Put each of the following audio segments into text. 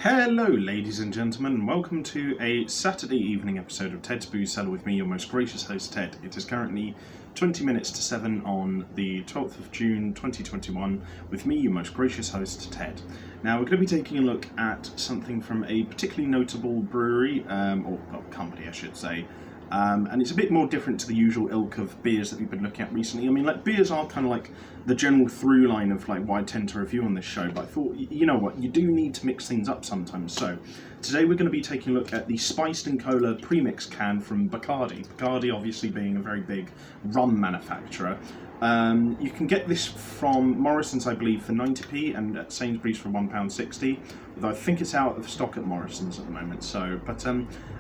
Hello ladies and gentlemen, and welcome to a Saturday evening episode of Ted's Booze Cellar with me, your most gracious host Ted. It is currently 20 minutes to 7 on the 12th of June 2021 with me, your most gracious host Ted. Now we're going to be taking a look at something from a particularly notable brewery, or company I should say, and it's a bit more different to the usual ilk of beers that we've been looking at recently. I mean, like, beers are kind of like the general through line of like what I tend to review on this show, but I thought, you know what, you do need to mix things up sometimes. So today we're going to be taking a look at the Spiced and Cola premix can from Bacardi. Bacardi obviously being a very big rum manufacturer. You can get this from Morrison's, I believe, for 90p, and at Sainsbury's for £1.60. Although I think it's out of stock at Morrison's at the moment. So, but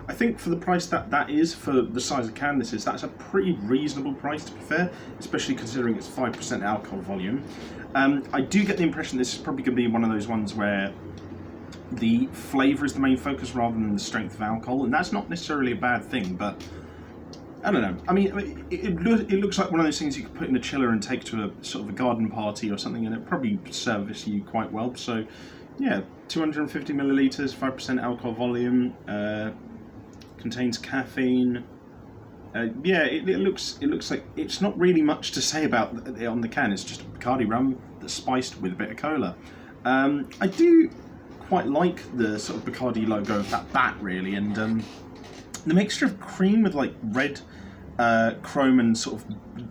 I think for the price that is for the size of can that's a pretty reasonable price, to be fair, especially considering it's 5% alcohol volume. I do get the impression this is probably going to be one of those ones where the flavour is the main focus rather than the strength of alcohol, and that's not necessarily a bad thing, but I don't know. I mean, it looks like one of those things you could put in a chiller and take to a sort of a garden party or something, and it probably service you quite well. So, yeah, 250 millilitres, 5% alcohol volume, contains caffeine. Yeah, it looks like it's not really much to say about it on the can. It's just Bacardi rum that's spiced with a bit of cola. I do quite like the sort of Bacardi logo of that bat, really, and the mixture of cream with like red chrome and sort of,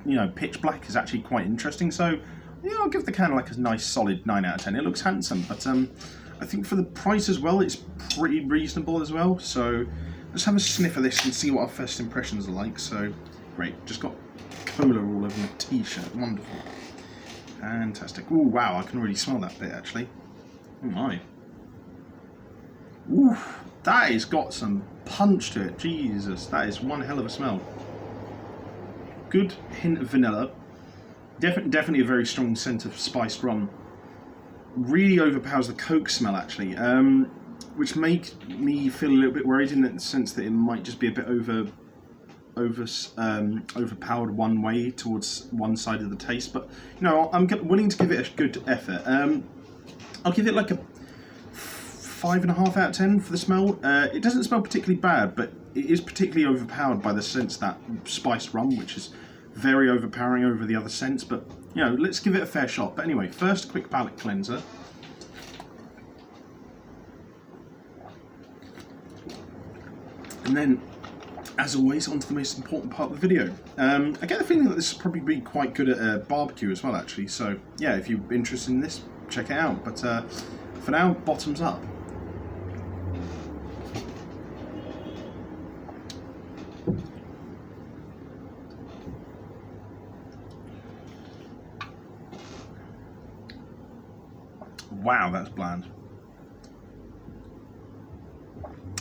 you know, pitch black is actually quite interesting. So yeah, I'll give the can like a nice solid 9 out of 10. It looks handsome, but I think for the price as well, it's pretty reasonable as well. So let's have a sniff of this and see what our first impressions are like. So great, just got cola all over my t-shirt. Wonderful, fantastic. Oh wow, I can already smell that bit actually. Oh my. Ooh, that has got some punch to it. Jesus, that is one hell of a smell. Good hint of vanilla. Definitely a very strong scent of spiced rum. Really overpowers the Coke smell actually, which make me feel a little bit worried in the sense that it might just be a bit overpowered one way towards one side of the taste. But you know, I'm willing to give it a good effort. I'll give it like a 5.5 out of 10 for the smell. It doesn't smell particularly bad, but it is particularly overpowered by the sense that spiced rum, which is very overpowering over the other scents. But you know, let's give it a fair shot. But anyway, first quick palate cleanser. And then, as always, on to the most important part of the video. I get the feeling that this will probably be quite good at a barbecue as well, actually. So yeah, if you're interested in this, check it out. But for now, bottoms up. Wow, that's bland.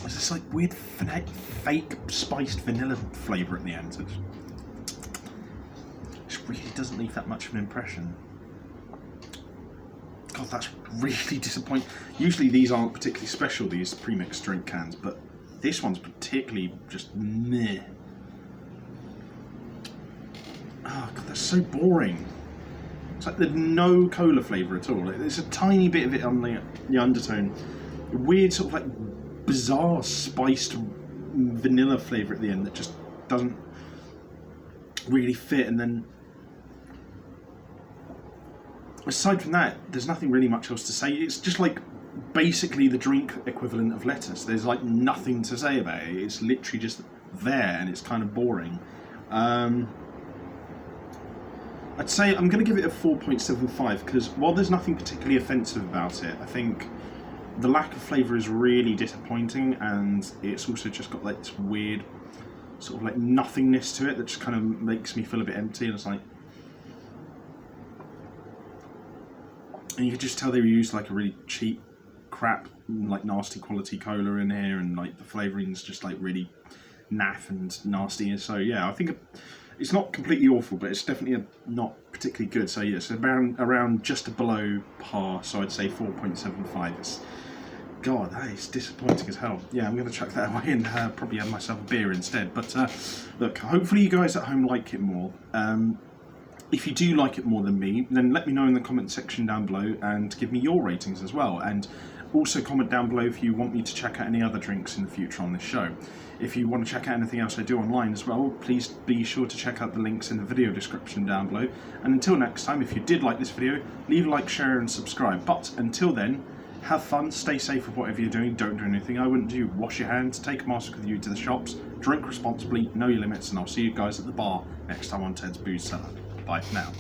There's this like weird fake spiced vanilla flavour at the end. It just really doesn't leave that much of an impression. God, that's really disappointing. Usually these aren't particularly special, these premixed drink cans, but this one's particularly just meh. Oh God, that's so boring. It's like there's no cola flavour at all. There's a tiny bit of it on the undertone. A weird sort of like bizarre spiced vanilla flavour at the end that just doesn't really fit. And then aside from that, there's nothing really much else to say. It's just like basically the drink equivalent of lettuce. There's like nothing to say about it. It's literally just there and it's kind of boring. I'd say I'm going to give it a 4.75 because while there's nothing particularly offensive about it, I think the lack of flavour is really disappointing, and it's also just got like this weird sort of like nothingness to it that just kind of makes me feel a bit empty. And it's like, and you could just tell they used like a really cheap, crap, like nasty quality cola in here, and like the flavouring's just like really naff and nasty. So yeah, I think it's not completely awful, but it's definitely not particularly good. So yeah, it's around just below par. So I'd say 4.75. God, that is disappointing as hell. Yeah, I'm going to chuck that away and probably have myself a beer instead. But look, hopefully you guys at home like it more. If you do like it more than me, then let me know in the comment section down below and give me your ratings as well. And Also comment down below if you want me to check out any other drinks in the future on this show. If you want to check out anything else I do online as well, please be sure to check out the links in the video description down below. And until next time, if you did like this video, leave a like, share and subscribe. But until then, have fun, stay safe with whatever you're doing, don't do anything I wouldn't do. Wash your hands, take a mask with you to the shops, drink responsibly, know your limits, and I'll see you guys at the bar next time on Ted's Booze Cellar. Bye for now.